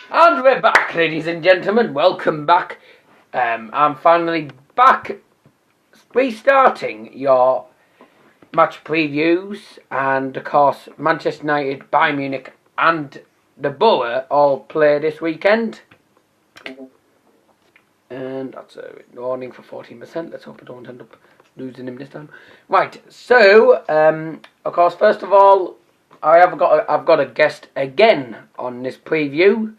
And we're back, ladies and gentlemen. Welcome back. I'm finally back, restarting your match previews, and of course, Manchester United, Bayern Munich, and the BORO all play this weekend. And that's a warning for 14%. Let's hope I don't end up losing him this time. Right. So, of course, first of all, I've got a guest again on this preview.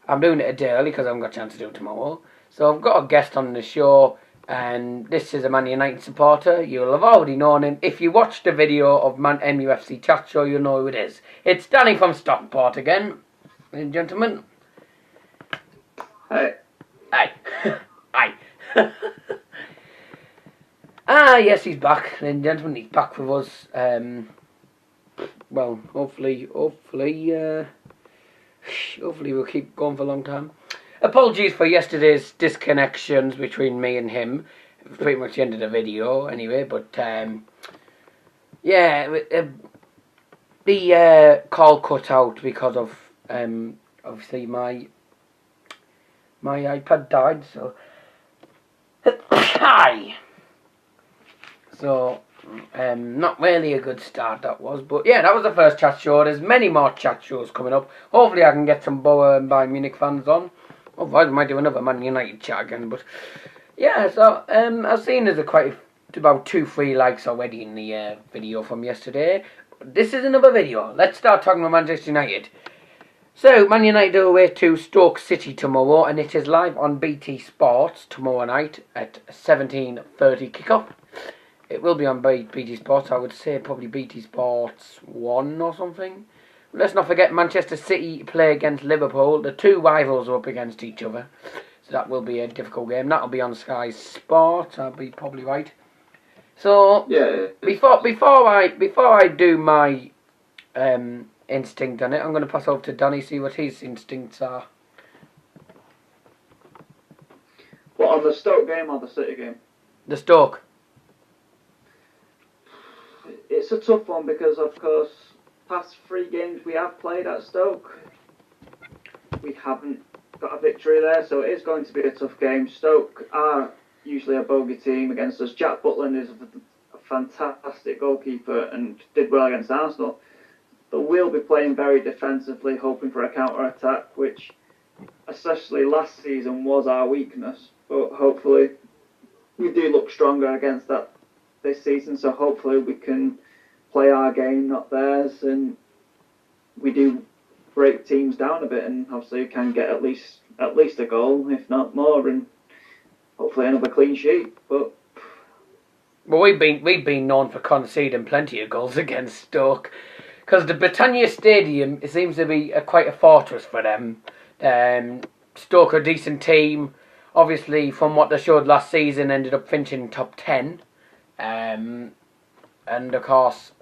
I'm doing it a day early because I haven't got a chance to do it tomorrow. So I've got a guest on the show, and this is a Man United supporter. You'll have already known him. If you watched the video of MUFC Chat Show, you'll know who it is. It's Danny from Stockport again, ladies and gentlemen. Hey. Aye. Aye. Yes, he's back, ladies and gentlemen. He's back with us. Well, hopefully we'll keep going for a long time. Apologies for yesterday's disconnections between me and him. Pretty much the end of the video, anyway. But the call cut out because of obviously my iPad died. So hi. So not really a good start that was, but yeah, that was the first chat show. There's many more chat shows coming up. Hopefully I can get some BORO and Bayern Munich fans on. Otherwise I might do another Man United chat again. But yeah, so I've seen there's about 2-3 likes already in the video from yesterday. This is another video. Let's start talking about Manchester United. So Man United are away to Stoke City tomorrow, and it is live on BT Sports tomorrow night at 17:30 kickoff. It will be on BT Sports, I would say probably BT Sports 1 or something. Let's not forget Manchester City play against Liverpool. The two rivals are up against each other. So that will be a difficult game. That'll be on Sky Sport, I'll be probably right. So Yeah. before I do my instinct on it, I'm going to pass over to Danny, see what his instincts are. What, on the Stoke game or the City game? The Stoke. It's a tough one because, of course, past 3 games we have played at Stoke, we haven't got a victory there, so it is going to be a tough game. Stoke are usually a bogey team against us. Jack Butland is a fantastic goalkeeper and did well against Arsenal. But we'll be playing very defensively, hoping for a counter-attack, which, especially last season, was our weakness. But hopefully we do look stronger against that this season, so hopefully we can play our game, not theirs, and we do break teams down a bit, and obviously can get at least a goal, if not more, and hopefully another clean sheet. But well, we've been known for conceding plenty of goals against Stoke, because the Britannia Stadium, it seems to be quite a fortress for them. Stoke are a decent team. Obviously, from what they showed last season, ended up finishing top 10. And of course,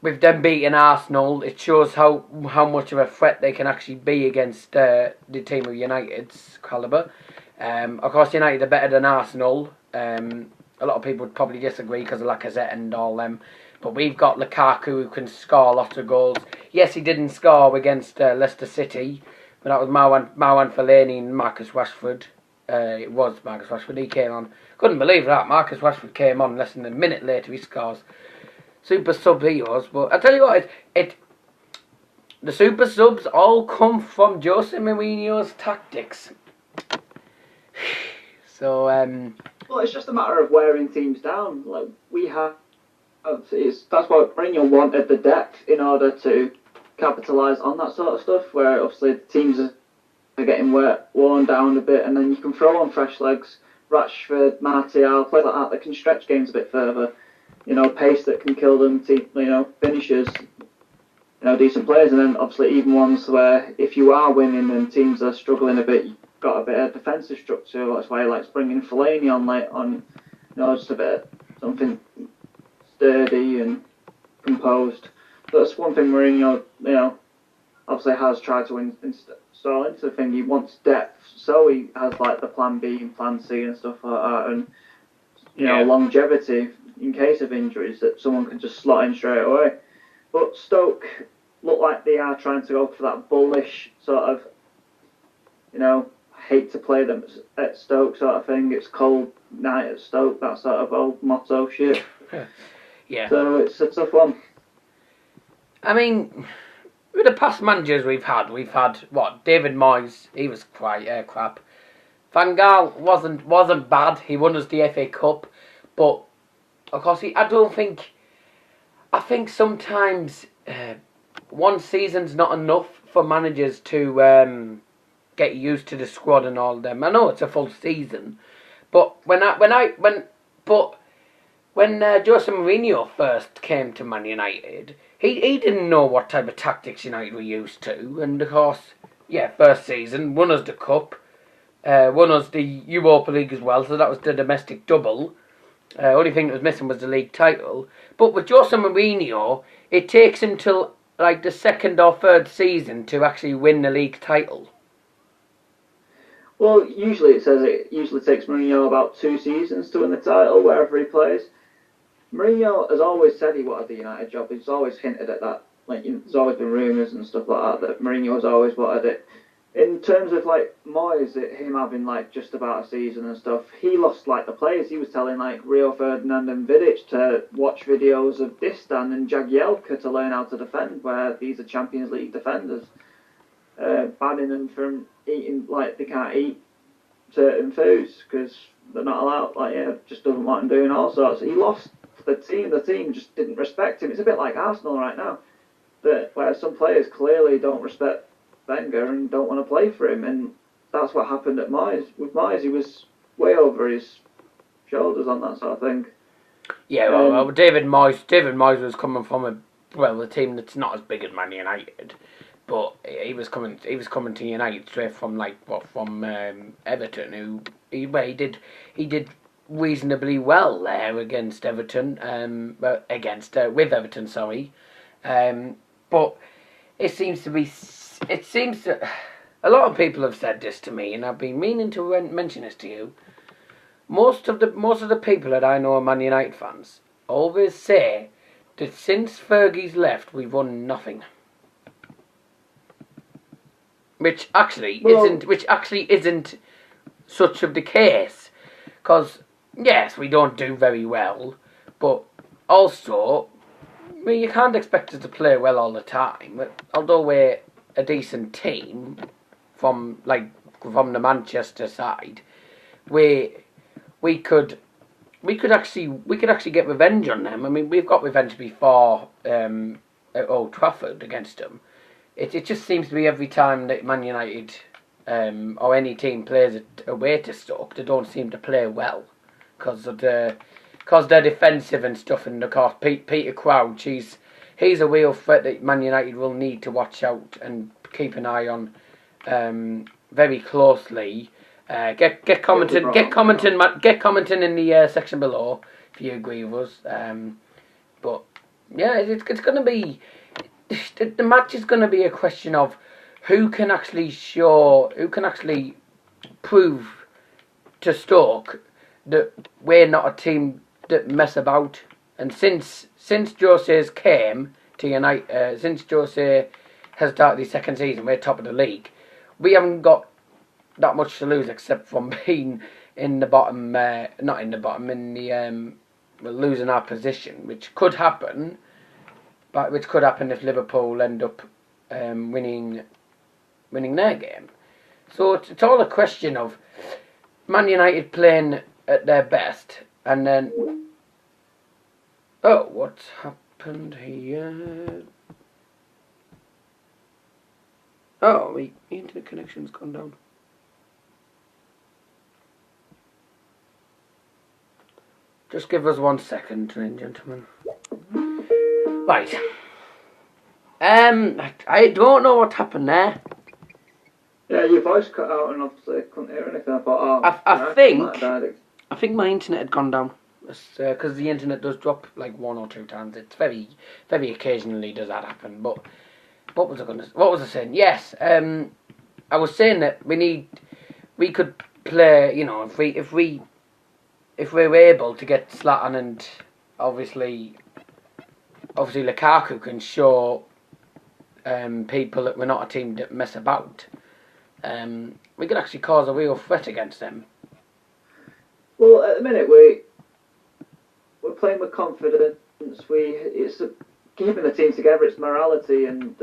with them beating Arsenal, it shows how much of a threat they can actually be against the team of United's calibre. Of course, United are better than Arsenal. A lot of people would probably disagree because of Lacazette and all them. But we've got Lukaku who can score lots of goals. Yes, he didn't score against Leicester City, but that was Marwan Fellaini and Marcus Rashford. It was Marcus Rashford. He came on. Couldn't believe that. Marcus Rashford came on less than a minute later. He scores. Super sub he was. But I tell you what, the super subs all come from Jose Mourinho's tactics. So well, it's just a matter of wearing teams down. Like we have, that's why Mourinho wanted the depth in order to capitalise on that sort of stuff. Where obviously the teams are getting worn down a bit, and then you can throw on fresh legs. Rashford, Martial, players like that can stretch games a bit further. Pace that can kill them. Finishers. Decent players, and then obviously even ones where if you are winning and teams are struggling a bit, you've got a bit of defensive structure. That's why he likes bringing Fellaini on late on. Just a bit something sturdy and composed. That's one thing Mourinho, obviously has tried to install into the thing. He wants depth, so he has like the plan B and plan C and stuff like that, and longevity in case of injuries that someone can just slot in straight away. But Stoke look like they are trying to go for that bullish sort of, hate to play them at Stoke sort of thing. It's cold night at Stoke, that sort of old motto shit. Yeah. So it's a tough one. I mean, with the past managers we've had what? David Moyes, he was quite crap. Van Gaal wasn't bad. He won us the FA Cup, but of course I think sometimes one season's not enough for managers to get used to the squad and all them. I know it's a full season, but when Jose Mourinho first came to Man United, he didn't know what type of tactics United were used to, and of course, first season won us the cup, won us the Europa League as well, so that was the domestic double. Only thing that was missing was the league title. But with Jose Mourinho, it takes him till like the second or third season to actually win the league title. Well, usually it takes Mourinho about 2 seasons to win the title wherever he plays. Mourinho has always said he wanted the United job. He's always hinted at that. There's always been rumours and stuff like that Mourinho has always wanted it. In terms of Moyes, him having just about a season and stuff, he lost the players. He was telling Rio Ferdinand and Vidic to watch videos of Distan and Jagielka to learn how to defend, where these are Champions League defenders. Banning them from eating, they can't eat certain foods because they're not allowed, just doesn't want him doing all sorts. He lost the team just didn't respect him. It's a bit like Arsenal right now, where some players clearly don't respect Wenger and don't want to play for him, and that's what happened at Moyes. With Moyes, he was way over his shoulders on that sort of thing. Yeah, well, David Moyes was coming from a team that's not as big as Man United. But he was coming to United straight from Everton. He did reasonably well there against Everton. With Everton, sorry. But it seems to a lot of people have said this to me, and I've been meaning to mention this to you. Most of the people that I know are Man United fans always say that since Fergie's left, we've won nothing. Which actually isn't such of the case, because yes, we don't do very well, but also, you can't expect us to play well all the time. Although we're a decent team from the Manchester side, we could actually get revenge on them. I mean, we've got revenge before at Old Trafford against them. It just seems to be every time that Man United or any team plays away to Stoke, they don't seem to play well because they're defensive and stuff. And of course, Peter Crouch, he's a real threat that Man United will need to watch out and keep an eye on very closely. Get commenting in the section below if you agree with us. But yeah, it's going to be. The match is going to be a question of who can actually prove to Stoke that we're not a team that mess about. And since Jose's came to United, since Jose has started his second season, we're top of the league. We haven't got that much to lose except from being in the bottom, losing our position, which could happen. But which could happen if Liverpool end up winning their game. So it's all a question of Man United playing at their best, and then what's happened here? Oh, the internet connection's gone down. Just give us 1 second, ladies and gentlemen. Right. I don't know what happened there. Yeah, your voice cut out and obviously I couldn't hear anything. I thought, I think my internet had gone down. Because the internet does drop 1 or 2 times. It's very, very occasionally does that happen. But what was I saying? Yes. I was saying that we could play. If we were able to get Zlatan and obviously Lukaku can show people that we're not a team that mess about, we could actually cause a real threat against them. Well, at the minute we're playing with confidence. It's keeping the team together. It's morality and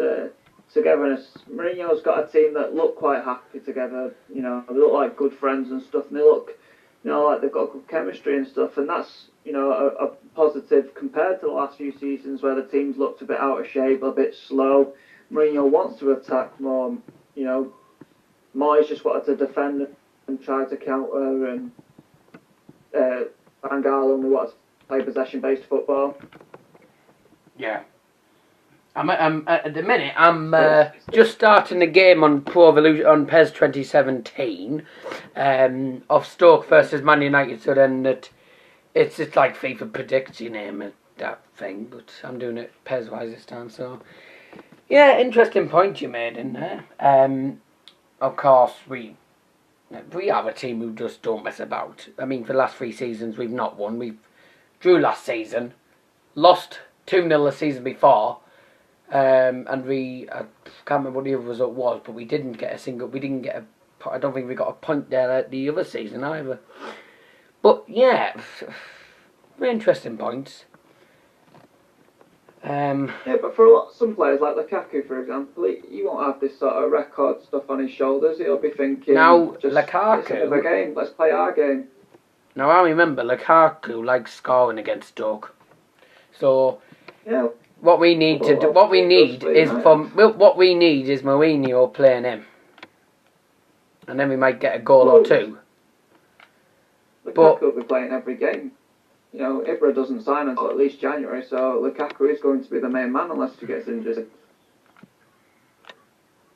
togetherness. Mourinho's got a team that look quite happy together. You know, they look like good friends and stuff, and they look, you know, like they've got good chemistry and stuff. And that's, you know, a positive compared to the last few seasons where the teams looked a bit out of shape, a bit slow. Mourinho wants to attack more. You know, Moyes just wanted to defend and try to counter, and Van Gaal only wanted to play possession-based football. Yeah. I'm at the minute. I'm just starting the game on Pro Evolution on PES 2017 of Stoke versus Man United. So then it's like FIFA predicts your name and that thing, but I'm doing it PES wise this time. So yeah, interesting point you made in there. Of course we are a team who just don't mess about. I mean, for the last 3 seasons we've not won. We drew last season, lost 2-0 the season before. And I can't remember what the other result was, but we didn't get I don't think we got a point there the other season either. But yeah, very interesting points. Yeah, but for some players like Lukaku, for example, he won't have this sort of record stuff on his shoulders. He'll be thinking, now just, Lukaku, it's another game, let's play our game. Now I remember Lukaku likes scoring against Stoke, so yeah. What we need is Mourinho playing him, and then we might get a goal or two. Lukaku will be playing every game. You know, Ibra doesn't sign until at least January, so Lukaku is going to be the main man unless he gets injured.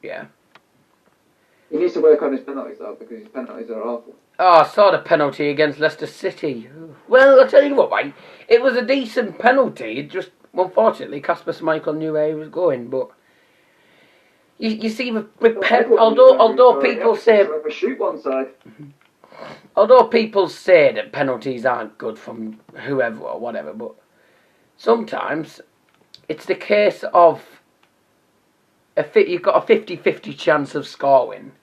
Yeah. He needs to work on his penalties though, because his penalties are awful. Oh, I saw the penalty against Leicester City. Well, I'll tell you what, mate. It was a decent penalty. It just, unfortunately, Kasper Schmeichel knew where he was going. But you see, although people say, shoot one side. Although people say that penalties aren't good from whoever or whatever, but sometimes it's the case of you've got a 50-50 chance of scoring.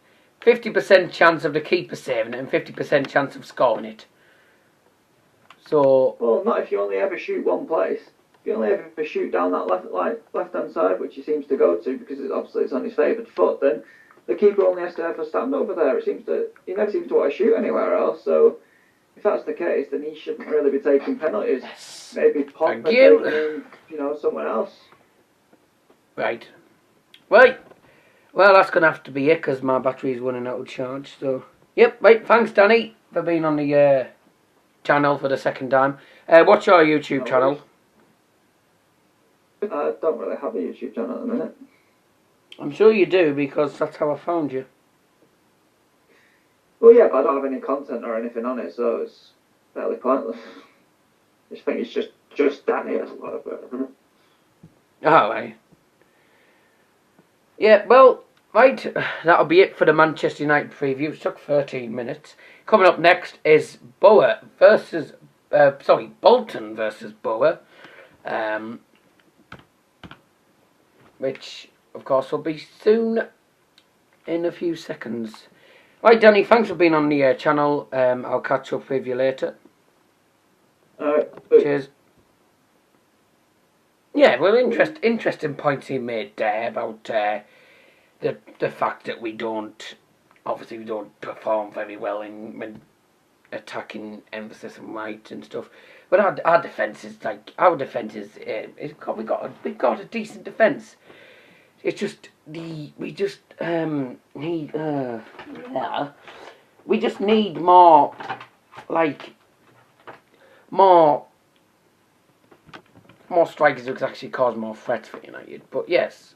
50% chance of the keeper saving it and 50% chance of scoring it. So... Well, not if you only ever shoot one place. If you only ever shoot down that left-hand side, which he seems to go to because it's on his favoured foot, then the keeper only has to ever stand over there. He never seems to want to shoot anywhere else, so if that's the case, then he shouldn't really be taking penalties. Maybe Pogba taking, someone else. Right. Right. Well, that's going to have to be it because my battery's running out of charge. So, yep, right. Thanks, Danny, for being on the channel for the second time. What's your YouTube channel? I don't really have a YouTube channel at the minute. I'm sure you do because that's how I found you. Well, yeah, but I don't have any content or anything on it, so it's fairly pointless. I just think it's just Danny as a lot of it. Oh, right. Yeah, well, right, that'll be it for the Manchester United preview. It took 13 minutes. Coming up next is Bolton versus BORO, which, of course, will be soon in a few seconds. Right, Danny, thanks for being on the channel. I'll catch up with you later. Cheers. Yeah, well, interesting points he made there about the fact that we don't perform very well when attacking emphasis and right and stuff. But our defence is we've got a decent defence. It's just we just need more strikers who can actually cause more threats for United. But yes.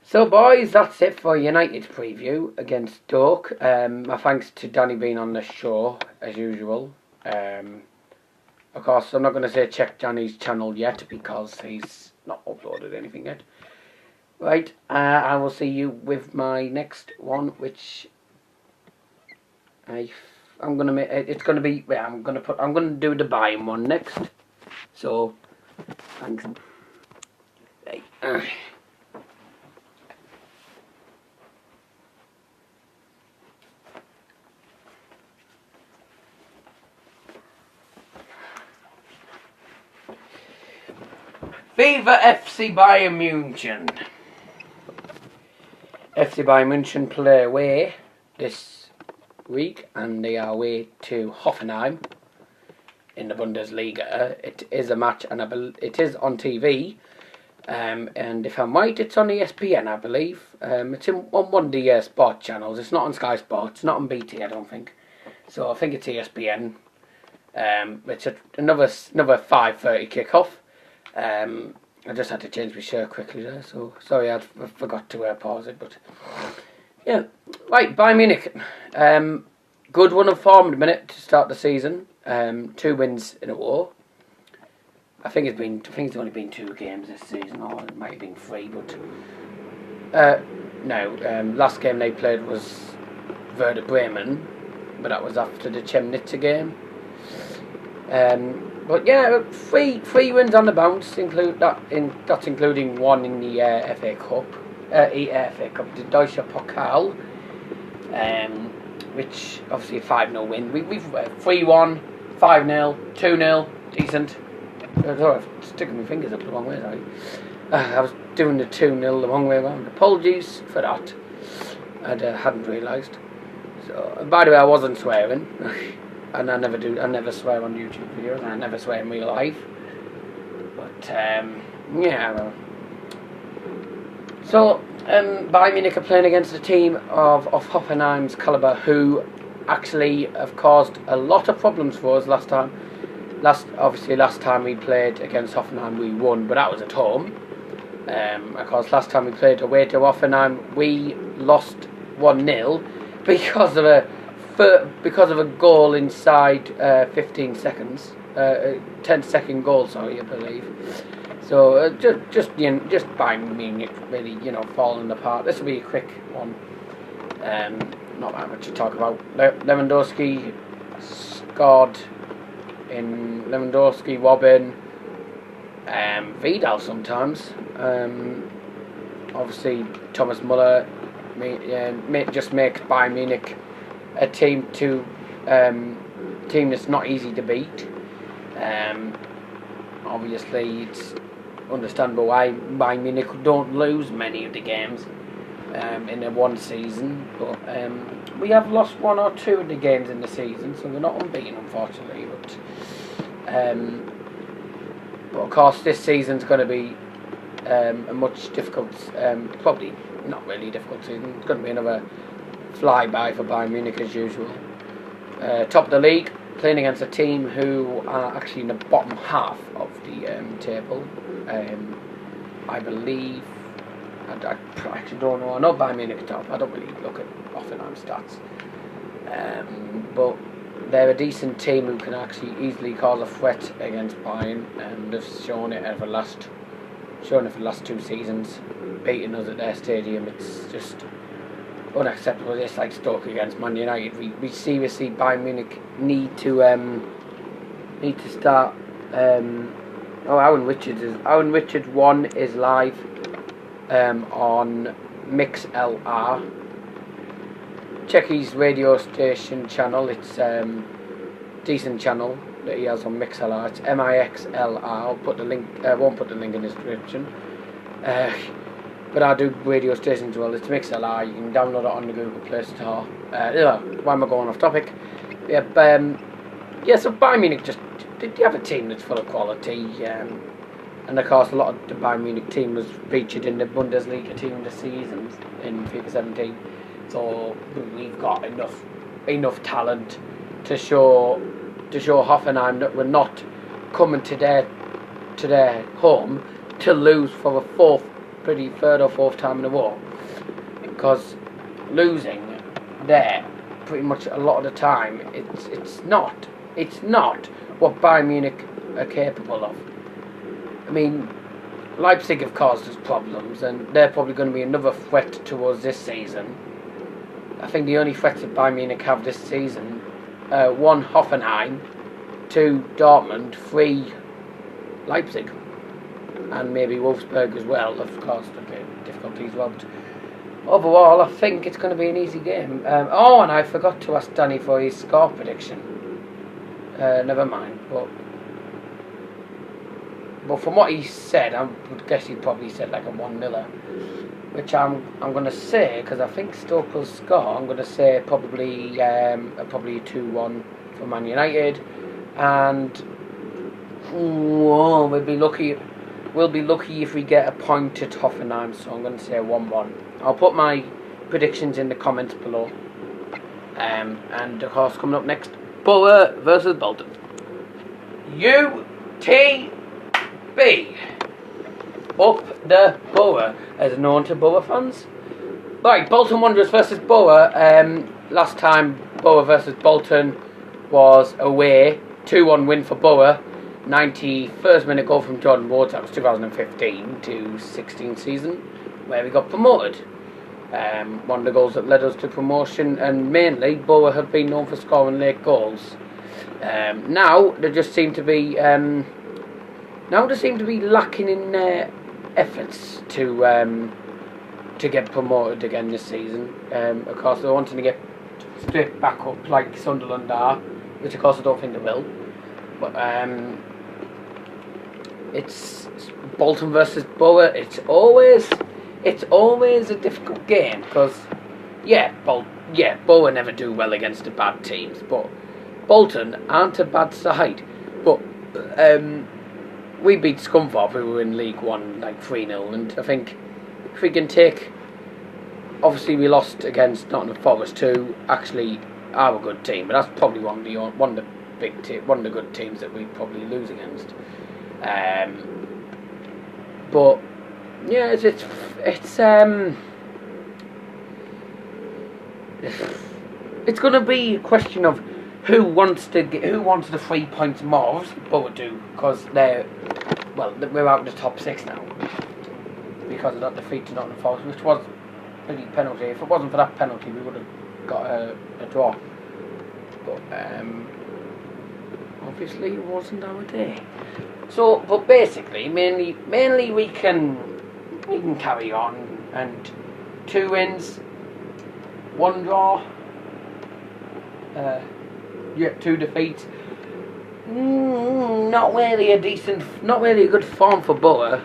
So boys, that's it for United preview against Stoke. My thanks to Danny being on the show as usual. Of course, I'm not going to say check Danny's channel yet because he's not uploaded anything yet. Right, I will see you with my next one, which I'm gonna make. It's gonna be. I'm gonna do the BAYERN one next. So, thanks. Right. Viva FC Bayern München. FC Bayern München play away this week, and they are away to Hoffenheim in the Bundesliga. It is a match, and it is on TV. And if I'm right, it's on ESPN, I believe. It's on one of the sport channels. It's not on Sky Sports. It's not on BT, I don't think. So I think it's ESPN. It's another 5:30 kickoff. I just had to change my shirt quickly there, so sorry I forgot to pause it. But yeah, right, Bayern Munich. Good run of form at the minute to start the season. 2 wins in a row. I think it's only been 2 games this season, or it might have been 3. But last game they played was Werder Bremen, but that was after the Chemnitz game. But yeah, 3 wins on the bounce, that's including 1 in the FA Cup, the Deutsche Pokal, which obviously a 5-0 win. We've 3-1, 5-0, 2-0, decent. I'm sticking my fingers up the wrong way, sorry. I was doing the 2-0 the wrong way around. Apologies for that. I hadn't realised. So, by the way, I wasn't swearing. And I never swear on YouTube videos, and I never swear in real life. But, yeah, well. So, Bayern Munich are playing against a team of Hoffenheim's calibre, who actually have caused a lot of problems for us last time. Last time we played against Hoffenheim, we won, but that was at home. Of course, last time we played away to Hoffenheim, we lost 1-0 because of a goal inside 15 seconds, 10-second goal, sorry, I believe. So just Bayern Munich really, falling apart. This will be a quick one. Not that much to talk about. Lewandowski scored in Lewandowski, Robin, Vidal sometimes. Obviously, Thomas Muller just makes Bayern Munich a team that's not easy to beat. Obviously, it's understandable why Bayern Munich don't lose many of the games in a one season, but we have lost 1 or 2 of the games in the season, so we're not unbeaten, unfortunately. But of course, this season's going to be a much difficult, probably not really difficult season. It's going to be another flyby for Bayern Munich as usual. Top of the league, playing against a team who are actually in the bottom half of the table. I believe, I actually don't know. I know Bayern Munich top. I don't really look at Hoffenheim stats, but they're a decent team who can actually easily cause a threat against Bayern, and they've shown it for the last 2 seasons, beating us at their stadium. It's just unacceptable. It's like Stoke against Man United. We seriously, Bayern Munich need to start. Aaron Richards 1 is live on MixLR. Check his radio station channel. It's decent channel that he has on MixLR. It's MIXLR. I'll put the link. Won't put the link in the description. But I do radio stations as well. It's MixLR. You can download it on the Google Play Store. Why am I going off topic? So Bayern Munich they have a team that's full of quality. And of course, a lot of the Bayern Munich team was featured in the Bundesliga team of the season in FIFA 17. So we've got enough talent to show Hoffenheim that we're not coming to their home to lose for a third or fourth time in a row. Because losing there pretty much a lot of the time, it's not what Bayern Munich are capable of. I mean, Leipzig have caused us problems, and they're probably going to be another threat to us this season. I think the only threats that Bayern Munich have this season, 1 Hoffenheim, 2 Dortmund, 3 Leipzig, and maybe Wolfsburg as well. Of course, a bit of difficulty as well. But overall, I think it's going to be an easy game. And I forgot to ask Danny for his score prediction. Never mind. But but from what he said, I would guess he probably said like a 1-0, which I'm going to say, because I think Stoke will score. I'm going to say probably 2-1 for Man United, and we'll be lucky. We'll be lucky if we get a point at Hoffenheim. So I'm going to say 1-1. I'll put my predictions in the comments below. And of course, coming up next, BORO versus Bolton. UTB. Up the BORO, as known to BORO fans. Right, Bolton Wanderers versus BORO. Last time BORO versus Bolton was away. 2-1 win for BORO. 91st minute goal from Jordan Woods. That was 2015 to 16 season, where we got promoted. One of the goals that led us to promotion, and mainly BORO have been known for scoring late goals. Now they just seem to be lacking in their efforts to get promoted again this season. Of course, they're wanting to get straight back up like Sunderland are, which of course I don't think they will. But it's Bolton versus BORO. It's always a difficult game because BORO never do well against the bad teams, but Bolton aren't a bad side. But we beat Scunthorpe, who were in League One, like 3-0, and I think if we can take, obviously we lost against Nottingham Forest, who actually are a good team, but that's probably one of the good teams that we probably lose against. But yeah, it's going to be a question of who wants the 3 points more. Obviously, BORO do, because we're out of the top 6 now because of that defeat to Nottingham Forest, which was a big penalty. If it wasn't for that penalty, we would have got a draw. But obviously, it wasn't our day. So, but basically, mainly we can carry on, and 2 wins, 1 draw, 2 defeats. Not really a good form for BORO.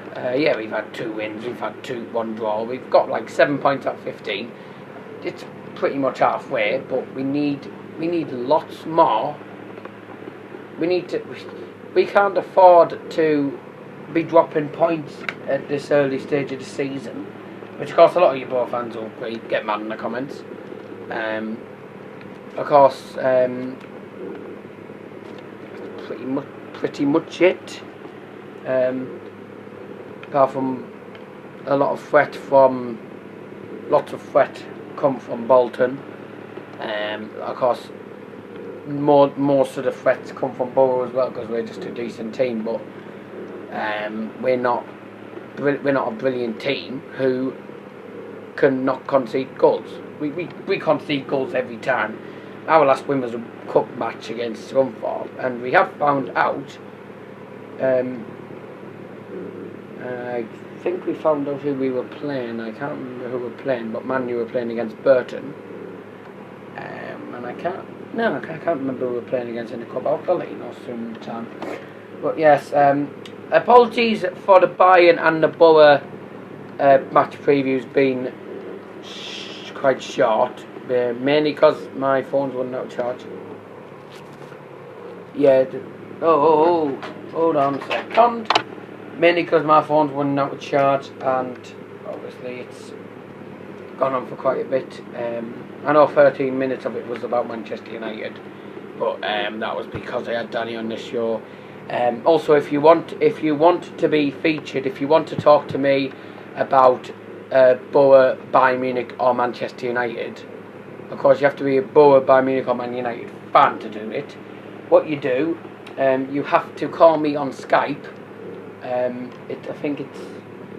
We've had 2 wins, we've had 1 draw. We've got like 7 points out of 15. It's pretty much halfway, but we need lots more. We can't afford to be dropping points at this early stage of the season, which of course a lot of you BORO fans will get mad in the comments. Of course, pretty much it. Apart from lots of threat come from Bolton. Of course, most of the threats come from BORO as well, because we're just a decent team, but we're not a brilliant team who cannot concede goals. We concede goals every time. Our last win was a cup match against Scunthorpe, and we have found out. I think we found out who we were playing. I can't remember who we were playing, but Man U were playing against Bolton. And I can't remember who we were playing against in the cup. I'll let you know soon time. But yes, apologies for the BAYERN and the BORO match previews being quite short, mainly because my phone's running out of charge. Hold on a second. Mainly because my phone's running out of charge, and obviously it's gone on for quite a bit. I know 13 minutes of it was about Manchester United, but that was because I had Danny on the show. Also, if you want to be featured, if you want to talk to me about BORO, Bayern Munich or Manchester United, of course you have to be a BORO, Bayern Munich or Man United fan to do it. What you do, you have to call me on Skype. I think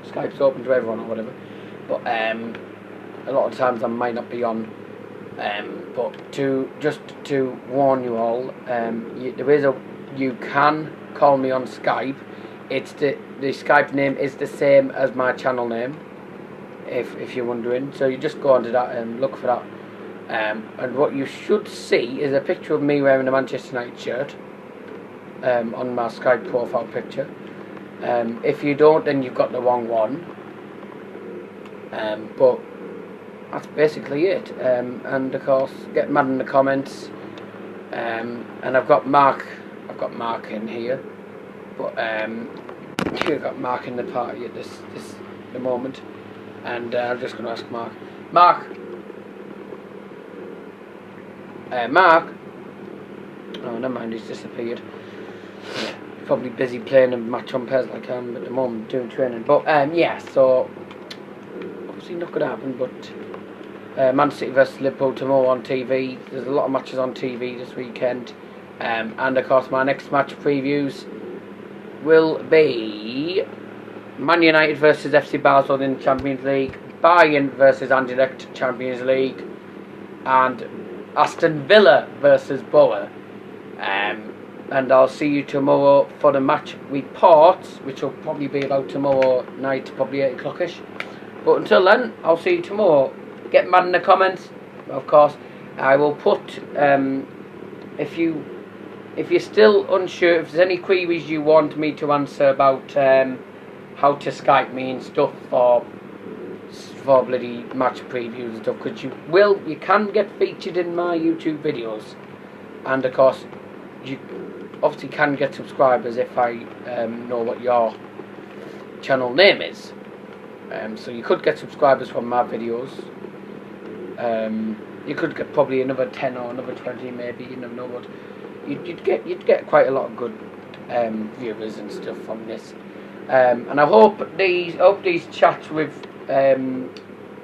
Skype's open to everyone or whatever, but a lot of times I might not be on. But to warn you all, you can call me on Skype. It's the Skype name is the same as my channel name, if you're wondering. So you just go onto that and look for that. And what you should see is a picture of me wearing a Manchester United shirt on my Skype profile picture. If you don't, then you've got the wrong one. But that's basically it. And of course, get mad in the comments. And I've got Mark in here, but you've got Mark in the party at the moment, and I'm just going to ask Mark. Mark. Oh, never mind, he's disappeared. Yeah, probably busy playing a match on pairs like I am at the moment, doing training. But yeah, so obviously not going to happen. But Man City versus Liverpool tomorrow on TV. There's a lot of matches on TV this weekend, and of course my next match previews will be Man United versus FC Barcelona in the Champions League, Bayern versus Anderlecht Champions League, and Aston Villa versus BORO. And I'll see you tomorrow for the match reports, which will probably be about tomorrow night, probably 8 o'clock-ish. But until then, I'll see you tomorrow. Get mad in the comments, of course. I will put, if you're still unsure, if there's any queries you want me to answer about how to Skype me and stuff for bloody match previews and stuff, because you can get featured in my YouTube videos, and of course you obviously can get subscribers if I know what your channel name is. So you could get subscribers from my videos. You could get probably another 10 or another 20 maybe, you never know, but you'd get quite a lot of good viewers and stuff from this. And I hope these chats with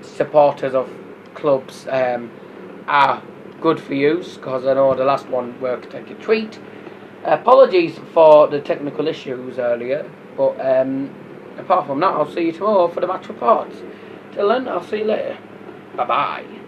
supporters of clubs are good for you, because I know the last one worked like a treat. Apologies for the technical issues earlier, but apart from that, I'll see you tomorrow for the match reports. Till then, I'll see you later. Bye bye.